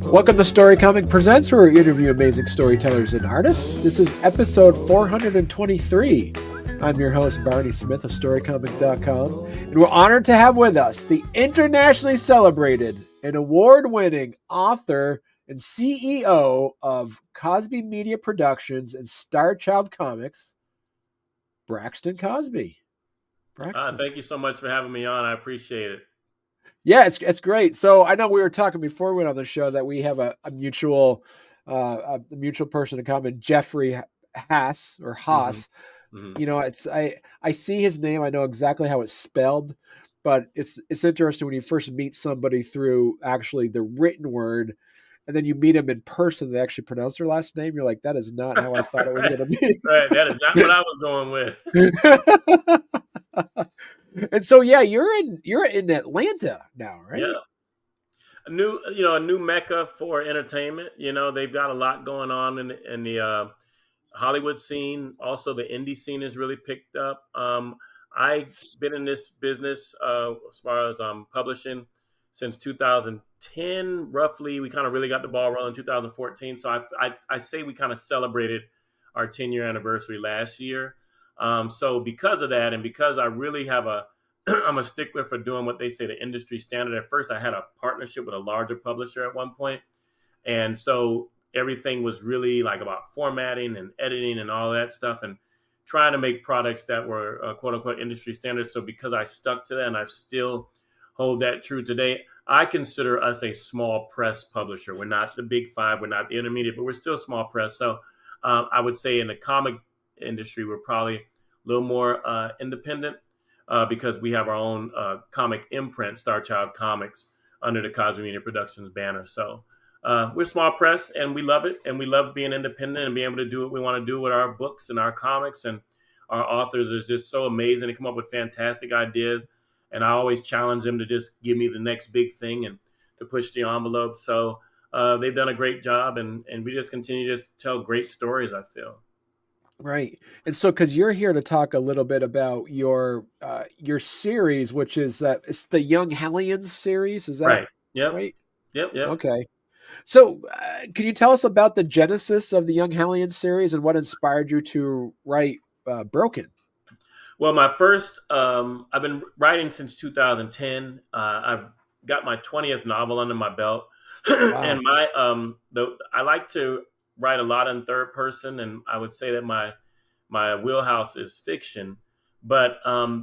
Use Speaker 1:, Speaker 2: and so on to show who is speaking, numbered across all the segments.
Speaker 1: Welcome to Storycomic Presents, where we interview amazing storytellers and artists. This is episode 423. I'm your host, Barney Smith of Storycomic.com, and we're honored to have with us the internationally celebrated and award-winning author and CEO of Cosby Media Productions and Star Child Comics, Braxton Cosby. Braxton.
Speaker 2: Thank you so much for having me on. I appreciate it.
Speaker 1: Yeah, it's great. So I know we were talking before we went on the show that we have a mutual person in common, Jeffrey Haas or Haas.
Speaker 2: Mm-hmm.
Speaker 1: You know, I see his name. I know exactly how it's spelled, but it's interesting when you first meet somebody through actually the written word, and then you meet them in person. They actually pronounce their last name. You're like, that is not how I thought it was going to be.
Speaker 2: Right, that is not what I was going
Speaker 1: with. And so, yeah, you're in Atlanta now, right?
Speaker 2: Yeah, a new mecca for entertainment. You know, they've got a lot going on in the Hollywood scene. Also, the indie scene has really picked up. I've been in this business as far as publishing since 2010, roughly. We kind of really got the ball rolling in 2014. So I say we kind of celebrated our 10-year anniversary last year. So because of that, and because I really have I'm a stickler for doing what they say the industry standard. At first, I had a partnership with a larger publisher at one point. And so everything was really like about formatting and editing and all that stuff and trying to make products that were quote unquote industry standards. So because I stuck to that and I still hold that true today, I consider us a small press publisher. We're not the big five. We're not the intermediate, but we're still small press. So I would say in the comic industry, we're probably a little more independent because we have our own comic imprint, Star Child Comics, under the Cosby Media Productions banner. So we're small press, and we love it, and we love being independent and being able to do what we want to do with our books and our comics. And our authors are just so amazing. They come up with fantastic ideas, and I always challenge them to just give me the next big thing and to push the envelope. So they've done a great job, and we just continue to just tell great stories, I feel.
Speaker 1: Right. And so, because you're here to talk a little bit about your series, which is it's the Young Hellions series. Is that
Speaker 2: right? Yep.
Speaker 1: Right.
Speaker 2: Yep.
Speaker 1: Okay. So, can you tell us about the genesis of the Young Hellions series and what inspired you to write Broken?
Speaker 2: Well, my first, I've been writing since 2010. I've got my 20th novel under my belt,
Speaker 1: Wow.
Speaker 2: And I like to write a lot in third person, and I would say that my wheelhouse is fiction. But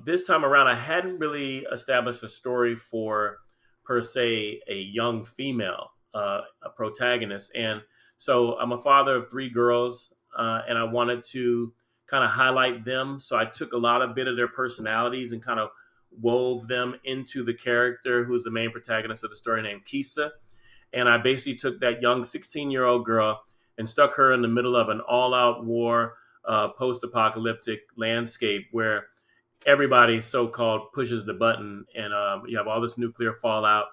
Speaker 2: this time around, I hadn't really established a story for, per se, a young female, a protagonist. And so I'm a father of 3 girls, and I wanted to kind of highlight them. So I took a lot of bit of their personalities and kind of wove them into the character who's the main protagonist of the story, named Kisa. And I basically took that young 16-year-old girl and stuck her in the middle of an all-out war, post-apocalyptic landscape where everybody so-called pushes the button, and you have all this nuclear fallout.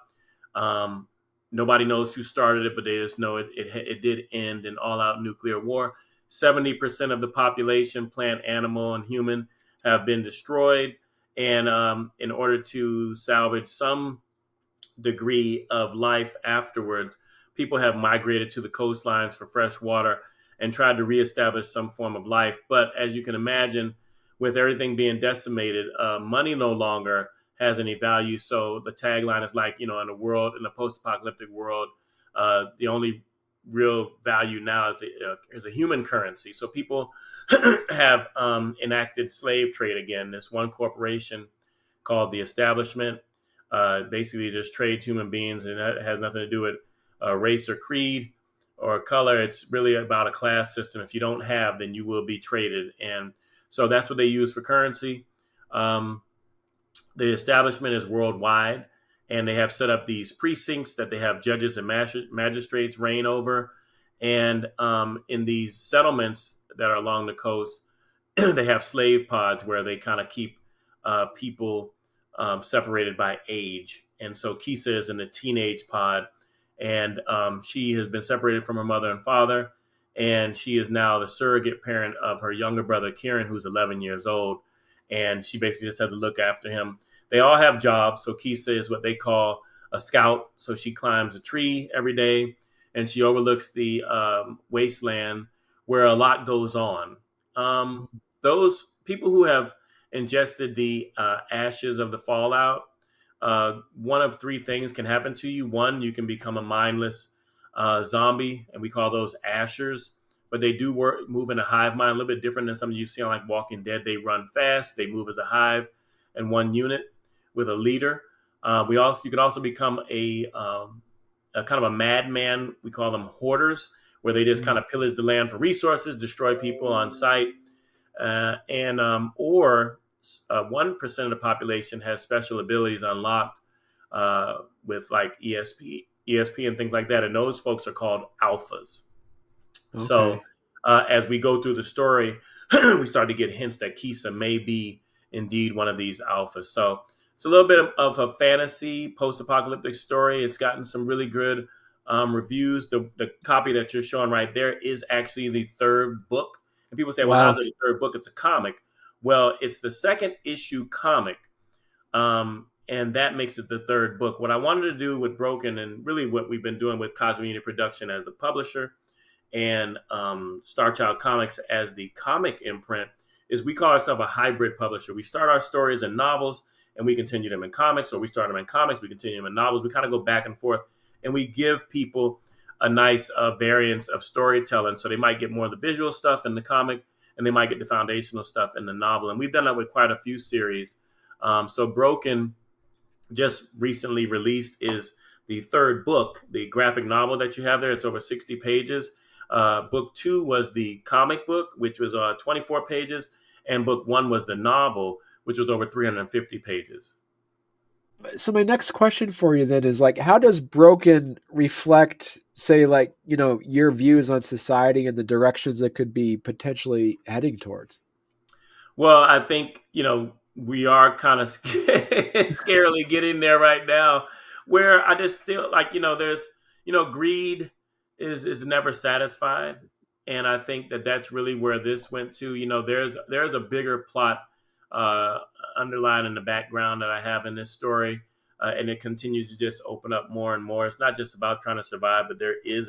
Speaker 2: Nobody knows who started it, but they just know it did end in all-out nuclear war. 70% of the population, plant, animal, and human, have been destroyed. And in order to salvage some degree of life afterwards, people have migrated to the coastlines for fresh water and tried to reestablish some form of life. But as you can imagine, with everything being decimated, money no longer has any value. So the tagline is like, in the post-apocalyptic world, the only real value now is a human currency. So people have enacted slave trade again. This one corporation called the Establishment basically just trades human beings, and that has nothing to do with race or creed or color. It's really about a class system. If you don't have, then you will be traded. And so that's what they use for currency. The Establishment is worldwide, and they have set up these precincts that they have judges and magistrates reign over. And in these settlements that are along the coast, they have slave pods where they kind of keep people separated by age. And so Kisa is in the teenage pod, and she has been separated from her mother and father, and she is now the surrogate parent of her younger brother, Kieran, who's 11 years old. And she basically just had to look after him. They all have jobs. So Kisa is what they call a scout. So she climbs a tree every day, and she overlooks the wasteland where a lot goes on. Those people who have ingested the ashes of the fallout, one of three things can happen to you. One, you can become a mindless zombie, and we call those ashers. But they do move in a hive mind, a little bit different than some you see on like Walking Dead. They run fast. They move as a hive and one unit with a leader. You can also become a kind of a madman. We call them hoarders, where they just kind of pillage the land for resources, destroy people on sight, or 1% of the population has special abilities unlocked with like ESP and things like that, and those folks are called alphas.
Speaker 1: Okay.
Speaker 2: So as we go through the story, we start to get hints that Kisa may be indeed one of these alphas. So it's a little bit of a fantasy post-apocalyptic story. It's gotten some really good reviews. The copy that you're showing right there is actually the third book. And people say, well,
Speaker 1: Wow.
Speaker 2: how's it a third book? It's a comic. Well, it's the second issue comic. And that makes it the third book. What I wanted to do with Broken, and really what we've been doing with Cosby Media Production as the publisher and Star Child Comics as the comic imprint, is we call ourselves a hybrid publisher. We start our stories in novels and we continue them in comics, or we start them in comics, we continue them in novels. We kind of go back and forth, and we give people a nice variance of storytelling. So they might get more of the visual stuff in the comic, and they might get the foundational stuff in the novel. And we've done that with quite a few series. So Broken, just recently released, is the third book, the graphic novel that you have there. It's over 60 pages. Book 2 was the comic book, which was 24 pages. And book 1 was the novel, which was over 350 pages.
Speaker 1: So my next question for you then is like, how does Broken reflect, say, like, your views on society and the directions it could be potentially heading towards?
Speaker 2: Well, I think, we are kind of scarily getting there right now, where I just feel like, there's, greed is never satisfied. And I think that that's really where this went to. There's a bigger plot underlying in the background that I have in this story. And it continues to just open up more and more. It's not just about trying to survive, but there is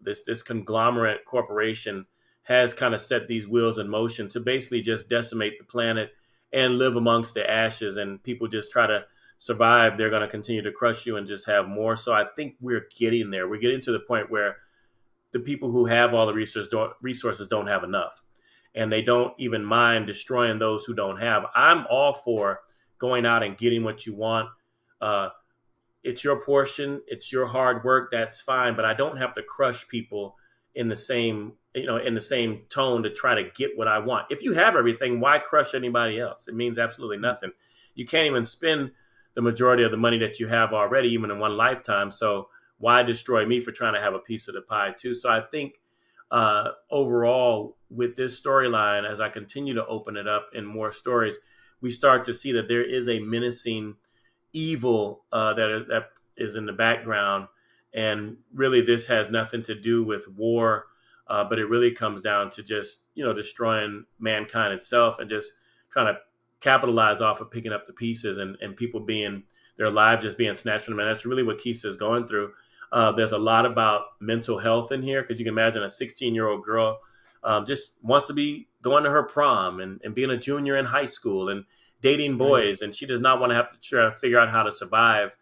Speaker 2: this conglomerate corporation has kind of set these wheels in motion to basically just decimate the planet and live amongst the ashes, and people just try to survive. They're going to continue to crush you and just have more. So I think we're getting there. We're getting to the point where the people who have all the resources don't have enough, and they don't even mind destroying those who don't have. I'm all for going out and getting what you want. It's your portion. It's your hard work. That's fine. But I don't have to crush people in the same tone to try to get what I want. If you have everything, why crush anybody else? It means absolutely nothing. You can't even spend the majority of the money that you have already, even in one lifetime. So why destroy me for trying to have a piece of the pie too? So I think overall with this storyline, as I continue to open it up in more stories, we start to see that there is a menacing evil that is in the background. And really, this has nothing to do with war, but it really comes down to just, destroying mankind itself and just trying to capitalize off of picking up the pieces and people their lives just being snatched from them. And that's really what Kisa is going through. There's a lot about mental health in here, because you can imagine a 16-year-old girl just wants to be going to her prom and being a junior in high school and dating boys. And she does not want to have to try to figure out how to survive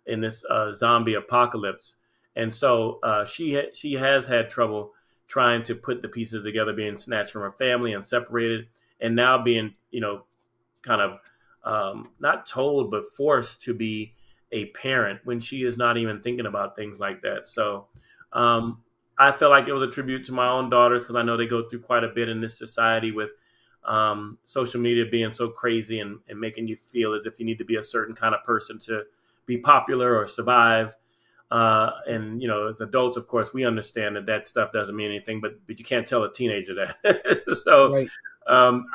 Speaker 2: in this zombie apocalypse. And so she has had trouble trying to put the pieces together, being snatched from her family and separated, and now being, kind of not told, but forced to be a parent when she is not even thinking about things like that. So I felt like it was a tribute to my own daughters, because I know they go through quite a bit in this society with social media being so crazy and making you feel as if you need to be a certain kind of person to be popular or survive. And as adults, of course, we understand that stuff doesn't mean anything, but you can't tell a teenager that. So
Speaker 1: Right.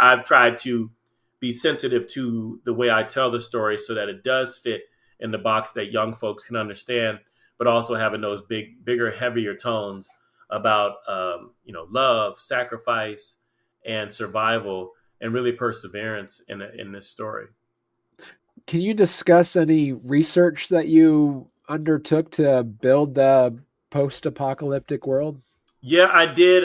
Speaker 2: I've tried to be sensitive to the way I tell the story so that it does fit in the box that young folks can understand, but also having those bigger, heavier tones about, love, sacrifice, and survival, and really perseverance in this story.
Speaker 1: Can you discuss any research that you undertook to build the post-apocalyptic world?
Speaker 2: Yeah, I did.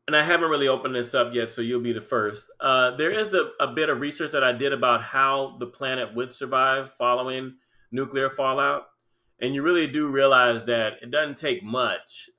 Speaker 2: And I haven't really opened this up yet, so you'll be the first. There is a bit of research that I did about how the planet would survive following nuclear fallout, and you really do realize that it doesn't take much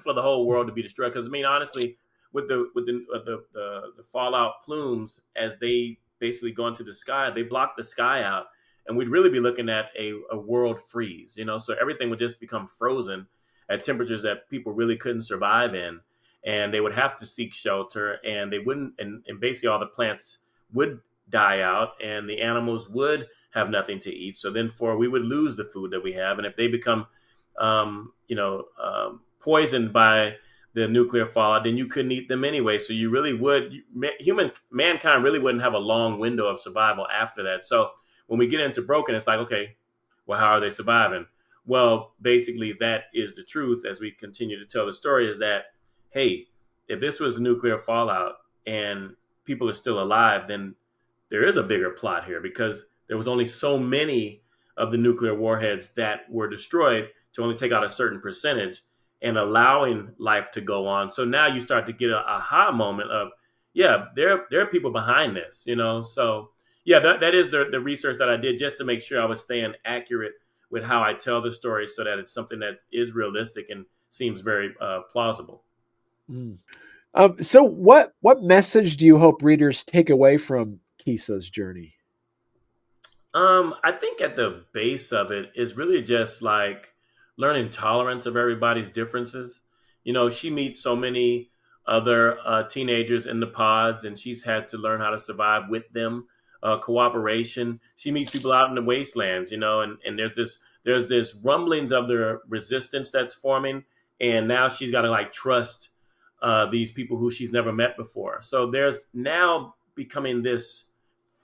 Speaker 2: for the whole world to be destroyed. Because I mean, honestly, with the fallout plumes as they basically go into the sky, they block the sky out, and we'd really be looking at a world freeze. So everything would just become frozen at temperatures that people really couldn't survive in, and they would have to seek shelter, and they wouldn't, and basically all the plants would die out, and the animals would have nothing to eat. So then we would lose the food that we have, and if they become poisoned by the nuclear fallout, then you couldn't eat them anyway. So you really would, mankind really wouldn't have a long window of survival after that. So when we get into Broken, it's like, okay, well, how are they surviving? Well, basically that is the truth as we continue to tell the story, is that, hey, if this was nuclear fallout and people are still alive, then there is a bigger plot here, because there was only so many of the nuclear warheads that were destroyed to only take out a certain percentage and allowing life to go on. So now you start to get a aha moment of, yeah, there are people behind this, So yeah, that is the research that I did, just to make sure I was staying accurate with how I tell the story, so that it's something that is realistic and seems very plausible.
Speaker 1: Mm. So what message do you hope readers take away from Kisa's journey?
Speaker 2: I think at the base of it is really just like learning tolerance of everybody's differences. She meets so many other teenagers in the pods, and she's had to learn how to survive with them. Cooperation. She meets people out in the wastelands, and there's this rumblings of the resistance that's forming, and now she's got to like trust these people who she's never met before. So there's now becoming this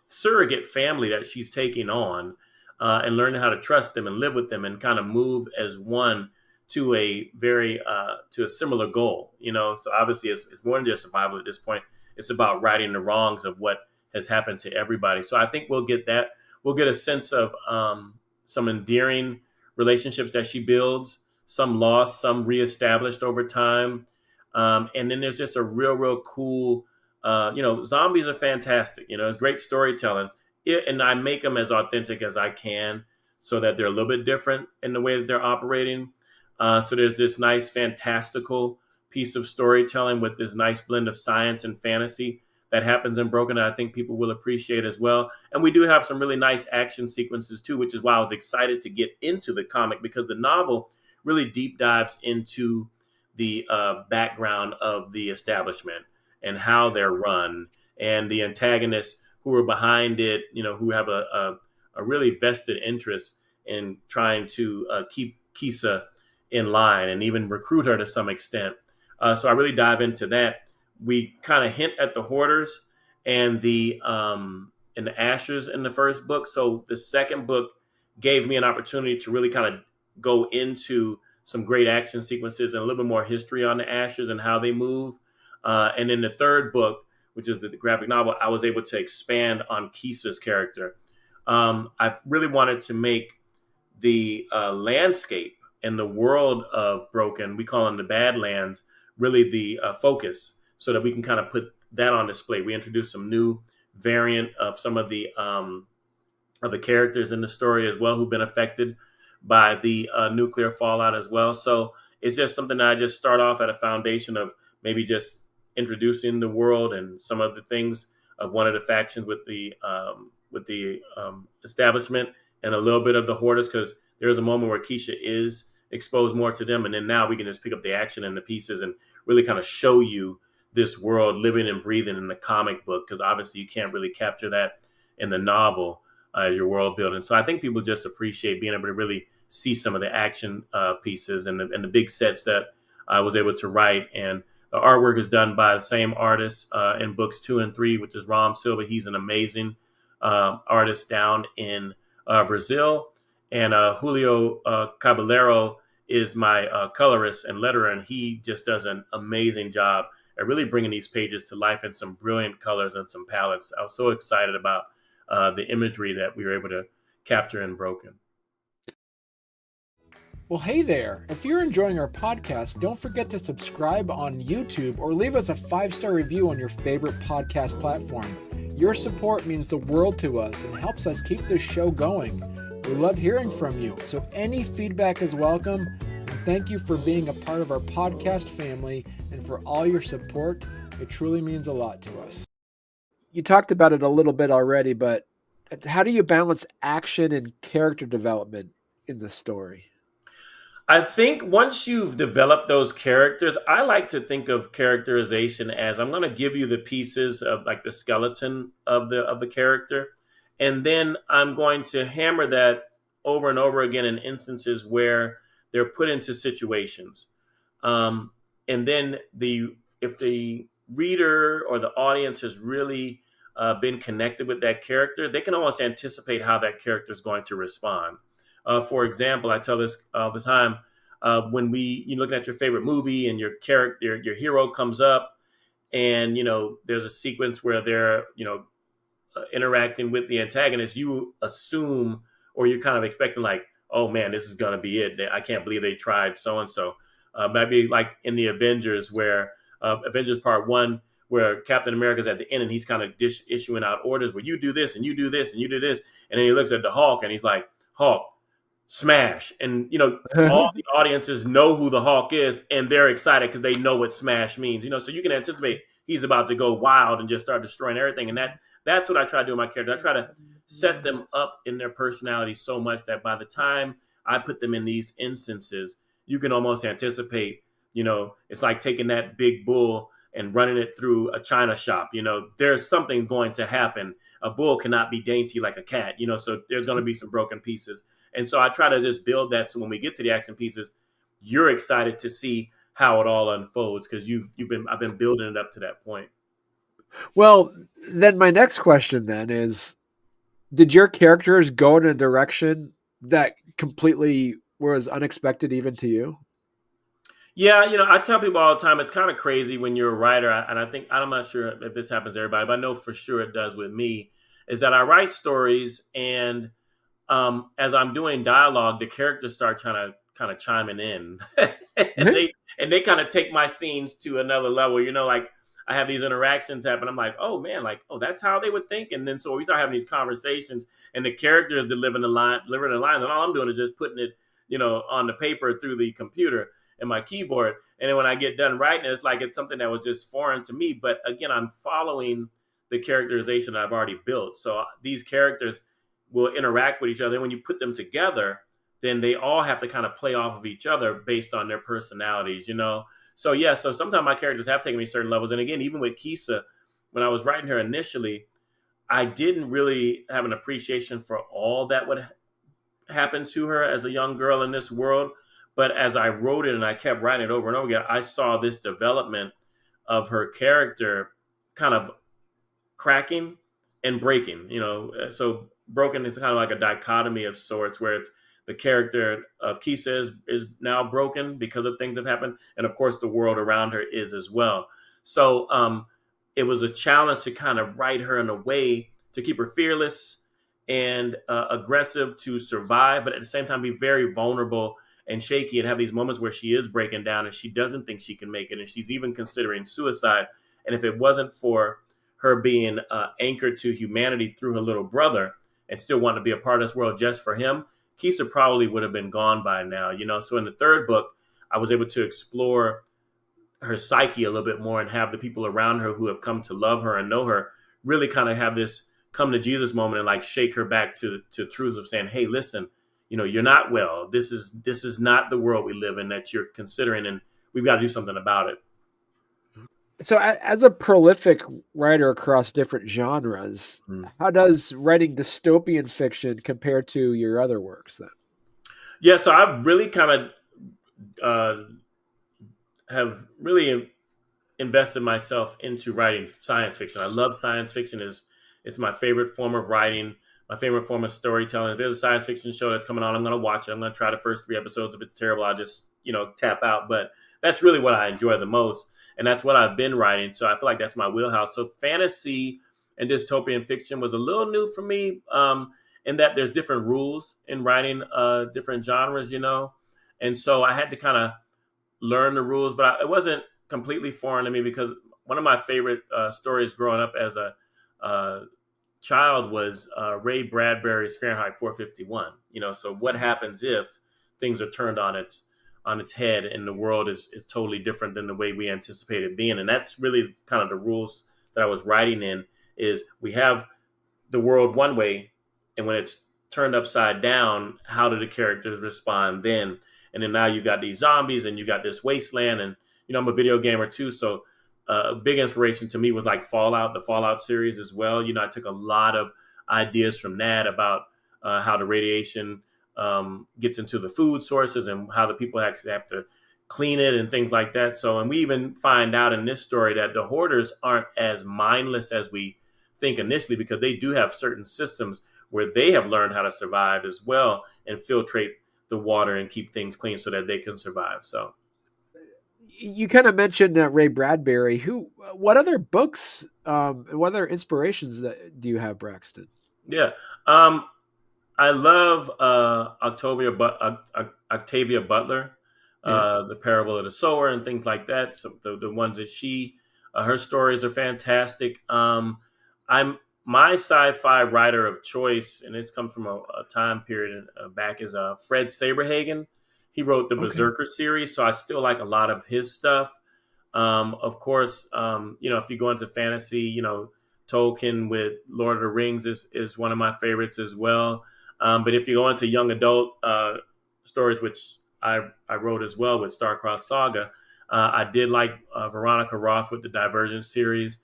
Speaker 2: surrogate family that she's taking on, and learning how to trust them and live with them and kind of move as one to a similar goal. So obviously it's more than just survival at this point. It's about righting the wrongs of what has happened to everybody. So I think we'll get that. We'll get a sense of some endearing relationships that she builds, some lost, some reestablished over time. And then there's just a real cool, zombies are fantastic. It's great storytelling. And I make them as authentic as I can, so that they're a little bit different in the way that they're operating. So there's this nice fantastical piece of storytelling with this nice blend of science and fantasy that happens in Broken, that I think people will appreciate as well. And we do have some really nice action sequences too, which is why I was excited to get into the comic, because the novel really deep dives into the background of the establishment and how they're run, and the antagonists who are behind it, who have a really vested interest in trying to keep Kisa in line and even recruit her to some extent. So I really dive into that. We kind of hint at the Hoarders and the Ashers in the first book. So the second book gave me an opportunity to really kind of go into some great action sequences and a little bit more history on the Ashers and how they move. And in the third book, which is the graphic novel, I was able to expand on Kisa's character. I really wanted to make the landscape and the world of Broken, we call them the Badlands, really the focus, so that we can kind of put that on display. We introduced some new variant of some of the characters in the story as well, who've been affected by the nuclear fallout as well. So it's just something that I just start off at a foundation of maybe just introducing the world and some of the things of one of the factions with the establishment, and a little bit of the Hoarders, because there's a moment where Keisha is exposed more to them, and then now we can just pick up the action and the pieces and really kind of show you this world living and breathing in the comic book, because obviously you can't really capture that in the novel as your world building. So I think people just appreciate being able to really see some of the action pieces and the big sets that I was able to write. And the artwork is done by the same artist in books 2 and 3, which is Ram Silva. He's an amazing artist down in Brazil. And Julio Caballero is my colorist and letterer, and he just does an amazing job at really bringing these pages to life in some brilliant colors and some palettes. I was so excited about the imagery that we were able to capture in Broken.
Speaker 1: Well, hey there. If you're enjoying our podcast, don't forget to subscribe on YouTube or leave us a 5-star review on your favorite podcast platform. Your support means the world to us and helps us keep this show going. We love hearing from you, so any feedback is welcome. And thank you for being a part of our podcast family and for all your support. It truly means a lot to us. You talked about it a little bit already, but how do you balance action and character development in the story?
Speaker 2: I think once you've developed those characters, I like to think of characterization as I'm going to give you the pieces of like the skeleton of the character, and then I'm going to hammer that over and over again in instances where they're put into situations, and then if the reader or the audience has really been connected with that character, they can almost anticipate how that character is going to respond. For example, I tell this all the time, when you're looking at your favorite movie and your character, your hero comes up and, there's a sequence where they're, interacting with the antagonist, you assume, or you're kind of expecting like, oh man, this is going to be it. I can't believe they tried so-and-so. Maybe like in the Avengers where Avengers Part 1, where Captain America's at the end and he's kind of issuing out orders where you do this and you do this and you do this. And then he looks at the Hulk and he's like, Hulk, smash. And, all the audiences know who the Hulk is and they're excited because they know what smash means, so you can anticipate he's about to go wild and just start destroying everything. And that's what I try to do with my character. I try to set them up in their personality so much that by the time I put them in these instances, you can almost anticipate, it's like taking that big bull and running it through a china shop. There's something going to happen. A bull cannot be dainty like a cat, so there's going to be some broken pieces. And so I try to just build that so when we get to the action pieces, you're excited to see how it all unfolds because I've been building it up to that point.
Speaker 1: Well, then my next question then is, did your characters go in a direction that completely was unexpected even to you?
Speaker 2: Yeah, I tell people all the time, it's kind of crazy when you're a writer, and I'm not sure if this happens to everybody, but I know for sure it does with me, is that I write stories, and as I'm doing dialogue, the characters start trying to kind of chiming in, and they kind of take my scenes to another level. Like I have these interactions happen. I'm like, oh man, like, oh, that's how they would think. And then so we start having these conversations, and the characters delivering the lines, and all I'm doing is just putting it, on the paper through the computer and my keyboard. And then when I get done writing, it's like it's something that was just foreign to me. But again, I'm following the characterization I've already built. So these characters will interact with each other. And when you put them together, then they all have to kind of play off of each other based on their personalities, So yeah, so sometimes my characters have taken me certain levels. And again, even with Kisa, when I was writing her initially, I didn't really have an appreciation for all that would happen to her as a young girl in this world. But as I wrote it and I kept writing it over and over again, I saw this development of her character kind of cracking and breaking, So broken is kind of like a dichotomy of sorts where it's the character of Kisa is now broken because of things that have happened. And of course, the world around her is as well. So it was a challenge to kind of write her in a way to keep her fearless and aggressive to survive, but at the same time be very vulnerable and shaky and have these moments where she is breaking down and she doesn't think she can make it. And she's even considering suicide. And if it wasn't for her being anchored to humanity through her little brother and still wanting to be a part of this world just for him, Kisa probably would have been gone by now, So in the third book, I was able to explore her psyche a little bit more and have the people around her who have come to love her and know her really kind of have this come to Jesus moment and like shake her back to truths of saying, hey, listen, you're not well. This is not the world we live in that you're considering, and we've got to do something about it.
Speaker 1: So as a prolific writer across different genres, how does writing dystopian fiction compare to your other works then?
Speaker 2: Yeah, so I've really kind of have really invested myself into writing science fiction. I love science fiction. It's my favorite form of writing, my favorite form of storytelling. If there's a science fiction show that's coming on, I'm going to watch it. I'm going to try the first 3 episodes. If it's terrible, I'll just, tap out. But that's really what I enjoy the most. And that's what I've been writing. So I feel like that's my wheelhouse. So fantasy and dystopian fiction was a little new for me in that there's different rules in writing different genres, And so I had to kind of learn the rules, but it wasn't completely foreign to me because one of my favorite stories growing up as a child was Ray Bradbury's Fahrenheit 451. So what happens if things are turned on its head and the world is totally different than the way we anticipated being? And that's really kind of the rules that I was writing in. Is we have the world one way, and when it's turned upside down, how do the characters respond then? And then now you got these zombies and you got this wasteland, and I'm a video gamer too, so a big inspiration to me was like the Fallout series as well. I took a lot of ideas from that about how the radiation gets into the food sources and how the people actually have to clean it and things like that. So, and we even find out in this story that the hoarders aren't as mindless as we think initially, because they do have certain systems where they have learned how to survive as well and filtrate the water and keep things clean so that they can survive. So
Speaker 1: you kind of mentioned Ray Bradbury. What other books, what other inspirations do you have, Braxton?
Speaker 2: Yeah. I love Octavia Butler, The Parable of the Sower and things like that. So the ones that her stories are fantastic. I'm my sci-fi writer of choice, and this comes from a time period back, is Fred Saberhagen. He wrote the Berserker series, so I still like a lot of his stuff. Of course, if you go into fantasy, Tolkien with Lord of the Rings is one of my favorites as well. But if you go into young adult stories, which I wrote as well with Star-Crossed Saga, I did like Veronica Roth with the Divergent series,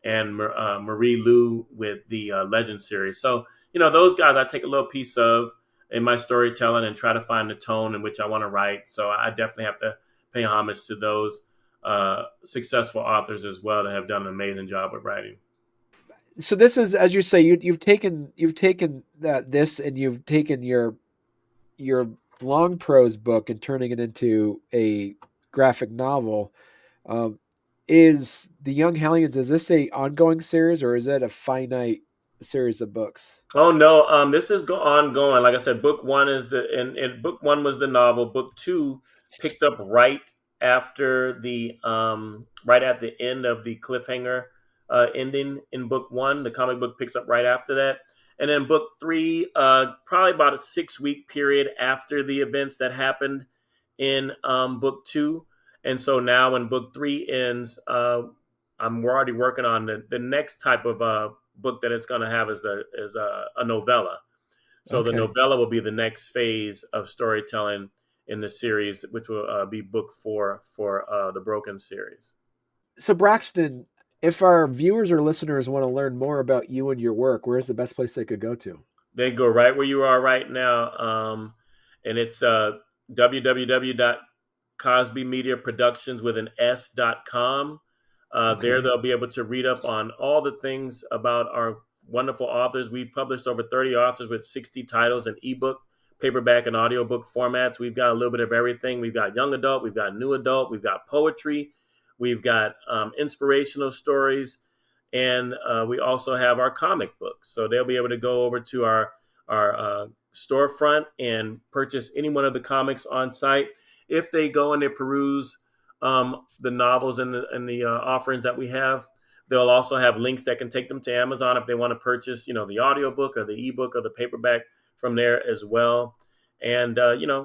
Speaker 2: and Marie Lu with the Legend series. So, those guys I take a little piece of in my storytelling and try to find the tone in which I want to write. So I definitely have to pay homage to those successful authors as well that have done an amazing job with writing.
Speaker 1: So this is, as you say, you've taken this and you've taken your long prose book and turning it into a graphic novel. Is the Young Hellions, is this a ongoing series or is it a finite series of books?
Speaker 2: Oh no, this is ongoing. Like I said, book one is and book one was the novel. Book two picked up right after right at the end of the cliffhanger ending in book one. The comic book picks up right after that. And then book three, probably about a 6-week period after the events that happened in book two. And so now when book three ends, we're already working on the next type of book that it's going to have is a novella. So the novella will be the next phase of storytelling in the series, which will be book 4 for the Broken series.
Speaker 1: So Braxton, if our viewers or listeners want to learn more about you and your work, where's the best place they could go to?
Speaker 2: They go right where you are right now. And it's www.cosbymediaproductions with an S.com. There they'll be able to read up on all the things about our wonderful authors. We've published over 30 authors with 60 titles in ebook, paperback, and audiobook formats. We've got a little bit of everything. We've got young adult, we've got new adult, we've got poetry, we've got inspirational stories, and we also have our comic books. So they'll be able to go over to our storefront and purchase any one of the comics on site. If they go and they peruse the novels and the offerings that we have, they'll also have links that can take them to Amazon if they want to purchase, the audiobook or the ebook or the paperback from there as well. And,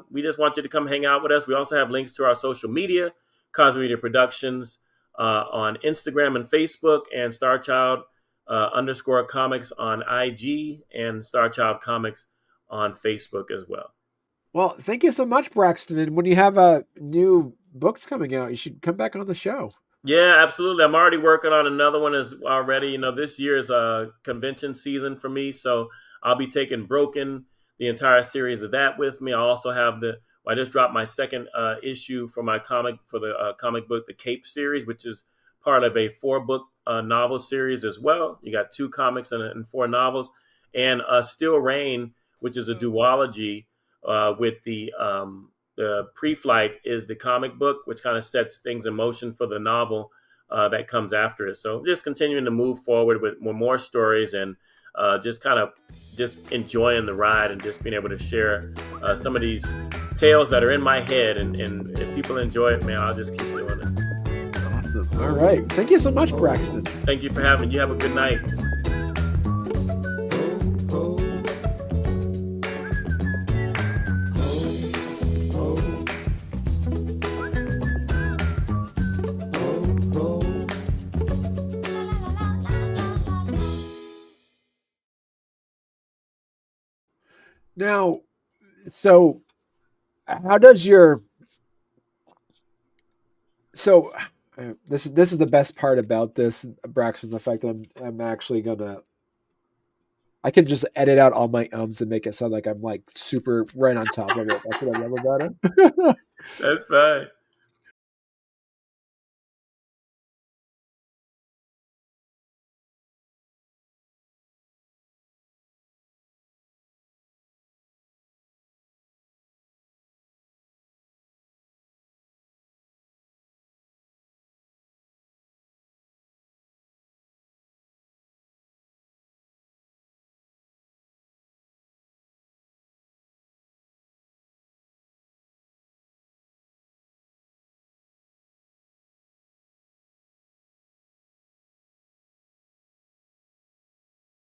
Speaker 2: we just want you to come hang out with us. We also have links to our social media, Cosby Media Productions on Instagram and Facebook, and Starchild _comics on IG, and Starchild Comics on Facebook as well.
Speaker 1: Well, thank you so much, Braxton. And when you have new books coming out, you should come back on the show.
Speaker 2: Yeah, absolutely. I'm already working on another one already. This year is a convention season for me, so I'll be taking Broken, the entire series of that with me. I also have I just dropped my second issue for my comic book, the Cape series, which is part of a 4-book novel series as well. You got 2 comics and 4 novels, and Still Rain, which is a duology with the pre-flight is the comic book, which kind of sets things in motion for the novel that comes after it. So just continuing to move forward with more stories. And just kind of just enjoying the ride and just being able to share some of these tales that are in my head. And if people enjoy it, man, I'll just keep doing it.
Speaker 1: Awesome. All right. Thank you so much, Braxton.
Speaker 2: Thank you for having me. You have a good night.
Speaker 1: Now, so how does your this is the best part about this, Braxton, the fact that I'm actually gonna I can just edit out all my ums and make it sound like I'm like super right on top of it. That's what I love about it.
Speaker 2: That's fine.